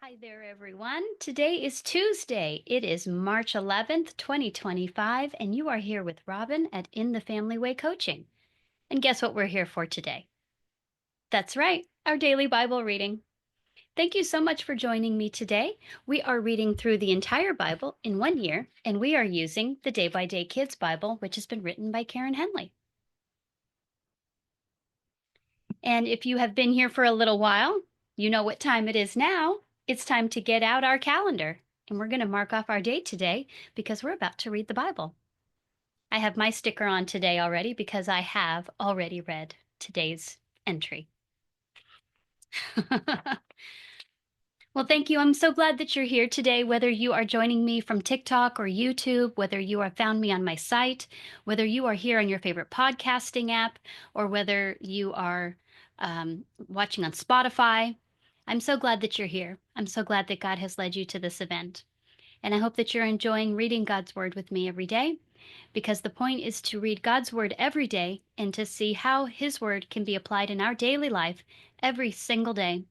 Hi there, everyone. Today is Tuesday. It is March 11th, 2025, and you are here with Robin at In the Family Way Coaching. And guess what we're here for today? That's right, our daily Bible reading. Thank you so much for joining me today. We are reading through the entire Bible in 1 year, and we are using the Day by Day Kids Bible, which has been written by Karen Henley. And if you have been here for a little while, you know what time it is now. It's time to get out our calendar. And we're going to mark off our date today because we're about to read the Bible. I have my sticker on today already because I have already read today's entry. Well, thank you. I'm so glad that you're here today, whether you are joining me from TikTok or YouTube, whether you have found me on my site, whether you are here on your favorite podcasting app, or whether you are watching on Spotify. I'm so glad that you're here. I'm so glad that God has led you to this event. And I hope that you're enjoying reading God's Word with me every day, because the point is to read God's Word every day and to see how His Word can be applied in our daily life every single day.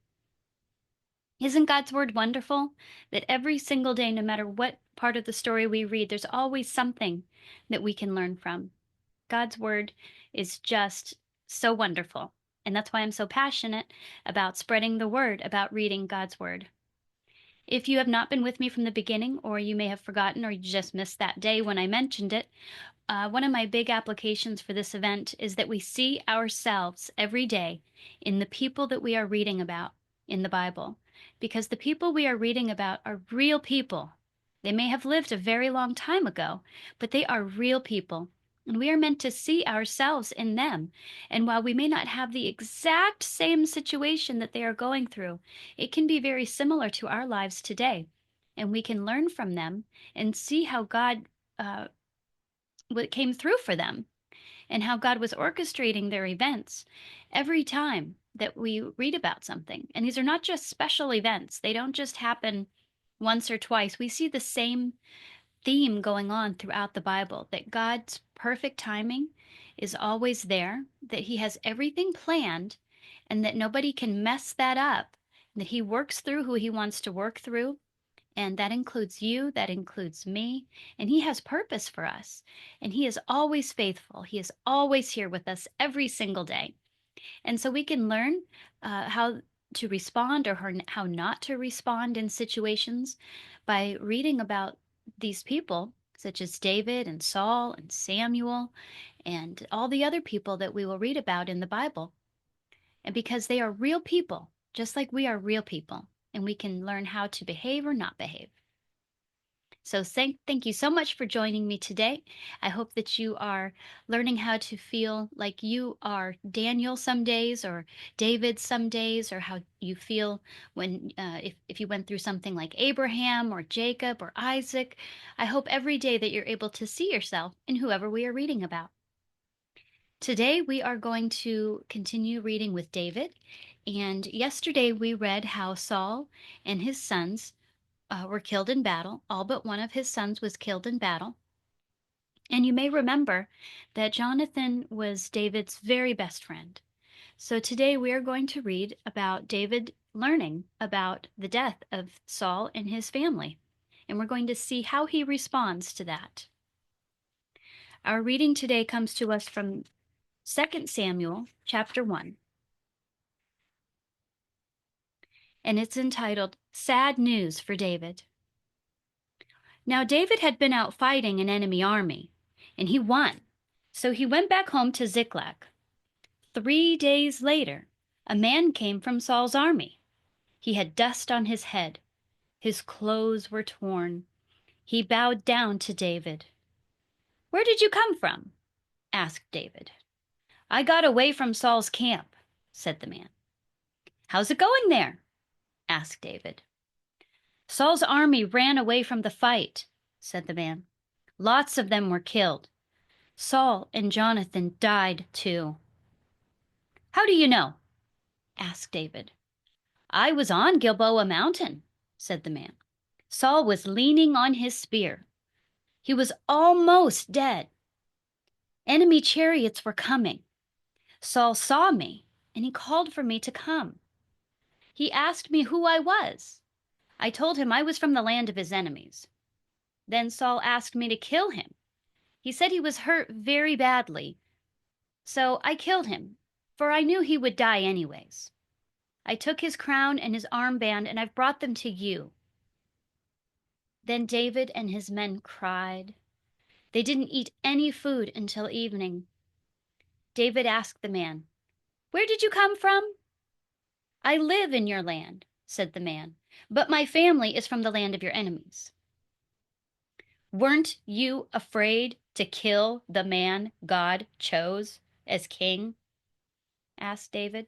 Isn't God's Word wonderful? That every single day, no matter what part of the story we read, there's always something that we can learn from. God's Word is just so wonderful. And that's why I'm so passionate about spreading the word about reading God's Word. If you have not been with me from the beginning, or you may have forgotten, or you just missed that day when I mentioned it, one of my big applications for this event is that we see ourselves every day in the people that we are reading about in the Bible, because the people we are reading about are real people. They may have lived a very long time ago, but they are real people, and we are meant to see ourselves in them. And while we may not have the exact same situation that they are going through, it can be very similar to our lives today, and we can learn from them and see how God what came through for them and how God was orchestrating their events every time that we read about something. And these are not just special events, they don't just happen once or twice. We see the same theme going on throughout the Bible, that God's perfect timing is always there, that He has everything planned, and that nobody can mess that up, that He works through who He wants to work through. And that includes you, that includes me. And He has purpose for us. And He is always faithful. He is always here with us every single day. And so we can learn how to respond, or how not to respond in situations, by reading about these people, such as David and Saul and Samuel and all the other people that we will read about in the Bible. And because they are real people, just like we are real people, and we can learn how to behave or not behave. So thank you so much for joining me today. I hope that you are learning how to feel like you are Daniel some days, or David some days, or how you feel when if you went through something like Abraham or Jacob or Isaac. I hope every day that you're able to see yourself in whoever we are reading about. Today we are going to continue reading with David. And yesterday we read how Saul and his sons were killed in battle. All but one of his sons was killed in battle. And you may remember that Jonathan was David's very best friend. So today we are going to read about David learning about the death of Saul and his family. And we're going to see how he responds to that. Our reading today comes to us from 2 Samuel chapter 1. And it's entitled, Sad News for David. Now David had been out fighting an enemy army, and he won. So he went back home to Ziklag. 3 days later, a man came from Saul's army. He had dust on his head. His clothes were torn. He bowed down to David. "Where did you come from?" asked David. "I got away from Saul's camp," said the man. "How's it going there?" asked David. "Saul's army ran away from the fight," said the man. "Lots of them were killed. Saul and Jonathan died too." "How do you know?" asked David. "I was on Gilboa Mountain," said the man. "Saul was leaning on his spear. He was almost dead. Enemy chariots were coming. Saul saw me, and he called for me to come. He asked me who I was. I told him I was from the land of his enemies. Then Saul asked me to kill him. He said he was hurt very badly, so I killed him, for I knew he would die anyways. I took his crown and his armband, and I've brought them to you." Then David and his men cried. They didn't eat any food until evening. David asked the man, "Where did you come from?" "I live in your land," said the man, "but my family is from the land of your enemies." "Weren't you afraid to kill the man God chose as king?" asked David.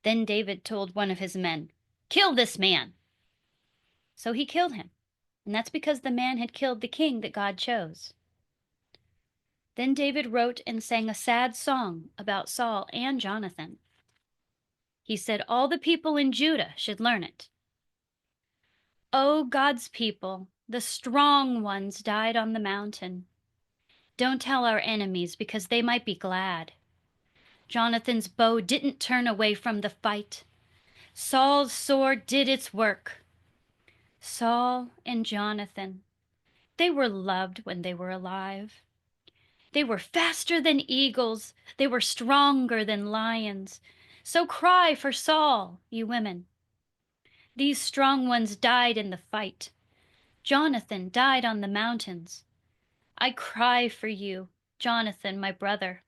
Then David told one of his men, "Kill this man." So he killed him, and that's because the man had killed the king that God chose. Then David wrote and sang a sad song about Saul and Jonathan. He said all the people in Judah should learn it. "Oh, God's people, the strong ones died on the mountain. Don't tell our enemies, because they might be glad. Jonathan's bow didn't turn away from the fight. Saul's sword did its work. Saul and Jonathan, they were loved when they were alive. They were faster than eagles. They were stronger than lions. So cry for Saul, you women. These strong ones died in the fight. Jonathan died on the mountains. I cry for you, Jonathan, my brother.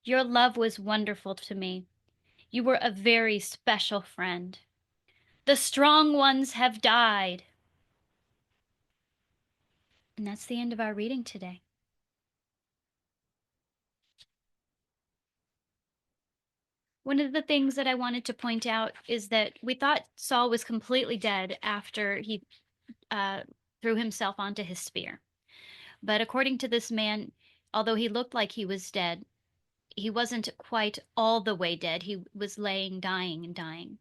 Your love was wonderful to me. You were a very special friend. The strong ones have died." And that's the end of our reading today. One of the things that I wanted to point out is that we thought Saul was completely dead after he uh, threw himself onto his spear. But according to this man, although he looked like he was dead, he wasn't quite all the way dead. He was laying, dying, and dying.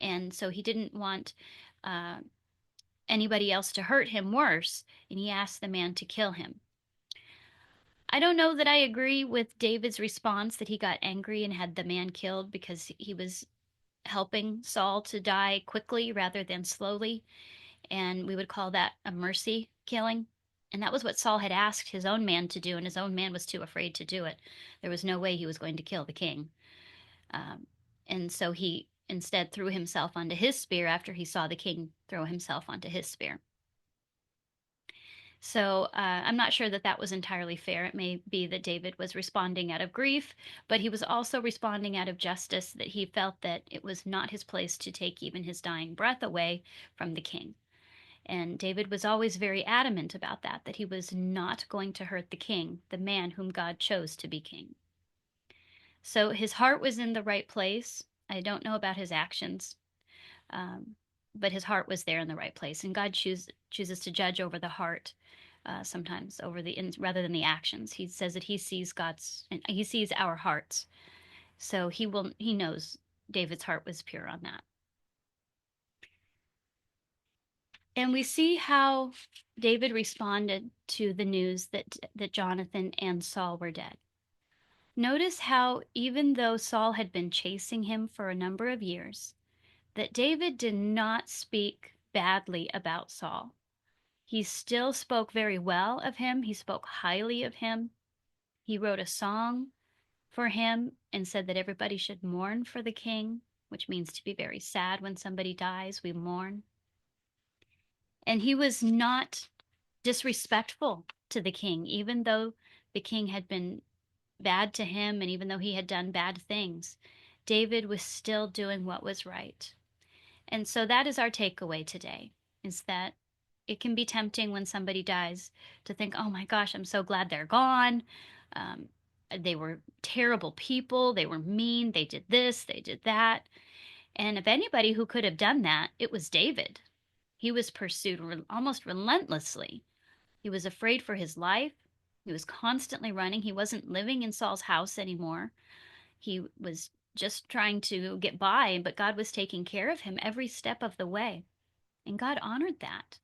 And so he didn't want uh, anybody else to hurt him worse, and he asked the man to kill him. I don't know that I agree with David's response that he got angry and had the man killed because he was helping Saul to die quickly rather than slowly. And we would call that a mercy killing. And that was what Saul had asked his own man to do, and his own man was too afraid to do it. There was no way he was going to kill the king. Um, and so he instead threw himself onto his spear after he saw the king throw himself onto his spear. So I'm not sure that that was entirely fair. It may be that David was responding out of grief, but he was also responding out of justice, that he felt that it was not his place to take even his dying breath away from the king. And David was always very adamant about that, that he was not going to hurt the king, the man whom God chose to be king. So his heart was in the right place. I don't know about his actions, but his heart was there in the right place. And God chooses to judge over the heart sometimes, over rather than the actions. He says that he sees our hearts. So he knows David's heart was pure on that. And we see how David responded to the news that Jonathan and Saul were dead. Notice how, even though Saul had been chasing him for a number of years, that David did not speak badly about Saul. He still spoke very well of him. He spoke highly of him. He wrote a song for him and said that everybody should mourn for the king, which means to be very sad when somebody dies. We mourn. And he was not disrespectful to the king, even though the king had been bad to him and even though he had done bad things. David was still doing what was right. And so that is our takeaway today, is that it can be tempting when somebody dies to think, oh my gosh, I'm so glad they're gone. They were terrible people. They were mean. They did this, they did that. And if anybody who could have done that, it was David. He was pursued almost relentlessly. He was afraid for his life. He was constantly running. He wasn't living in Saul's house anymore. He was just trying to get by, but God was taking care of him every step of the way. And God honored that.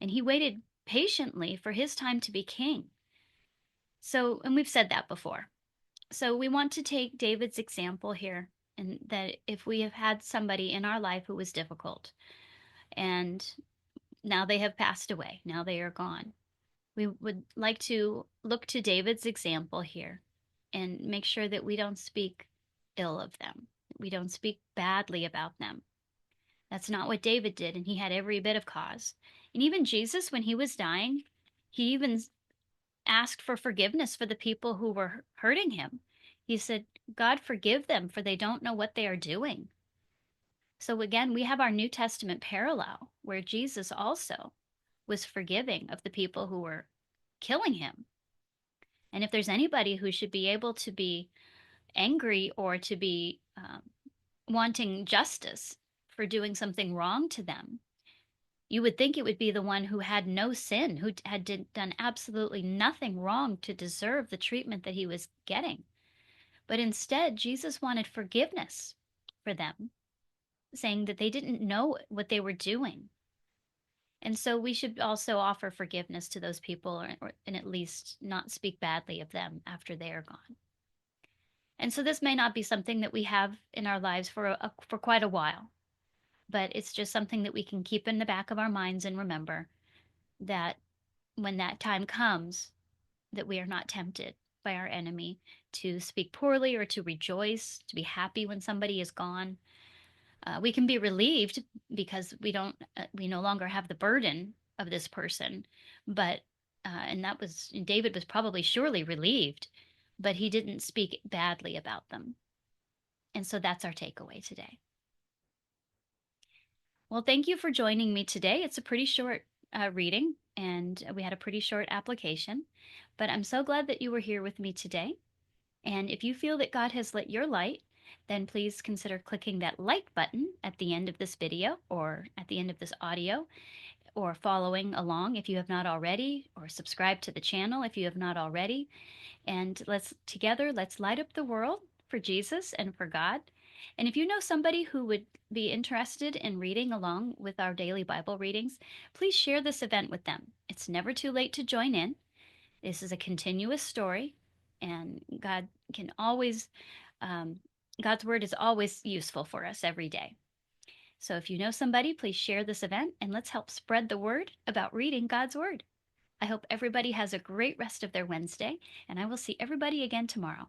And he waited patiently for his time to be king. So, and we've said that before. So we want to take David's example here, and that if we have had somebody in our life who was difficult, and now they have passed away. Now they are gone. We would like to look to David's example here and make sure that we don't speak ill of them. We don't speak badly about them. That's not what David did, and he had every bit of cause. And even Jesus, when he was dying, he even asked for forgiveness for the people who were hurting him. He said, God, forgive them, for they don't know what they are doing. So again, we have our New Testament parallel where Jesus also was forgiving of the people who were killing him. And if there's anybody who should be able to be angry or to be wanting justice for doing something wrong to them, you would think it would be the one who had no sin, who had done absolutely nothing wrong to deserve the treatment that he was getting. But instead, Jesus wanted forgiveness for them, saying that they didn't know what they were doing. And so we should also offer forgiveness to those people, and at least not speak badly of them after they are gone. And so this may not be something that we have in our lives for quite a while, but it's just something that we can keep in the back of our minds and remember that when that time comes, that we are not tempted by our enemy to speak poorly or to rejoice, to be happy when somebody is gone. We can be relieved because we no longer have the burden of this person, but and David was probably surely relieved, but he didn't speak badly about them. And so that's our takeaway today. Well, thank you for joining me today. It's a pretty short reading, and we had a pretty short application, but I'm so glad that you were here with me today. And if you feel that God has lit your light, then please consider clicking that like button at the end of this video or at the end of this audio, or following along if you have not already, or subscribe to the channel if you have not already. And let's light up the world for Jesus and for God. And if you know somebody who would be interested in reading along with our daily Bible readings, please share this event with them. It's never too late to join in. This is a continuous story, and God's word is always useful for us every day. So if you know somebody, please share this event, and let's help spread the word about reading God's word. I hope everybody has a great rest of their Wednesday, and I will see everybody again tomorrow.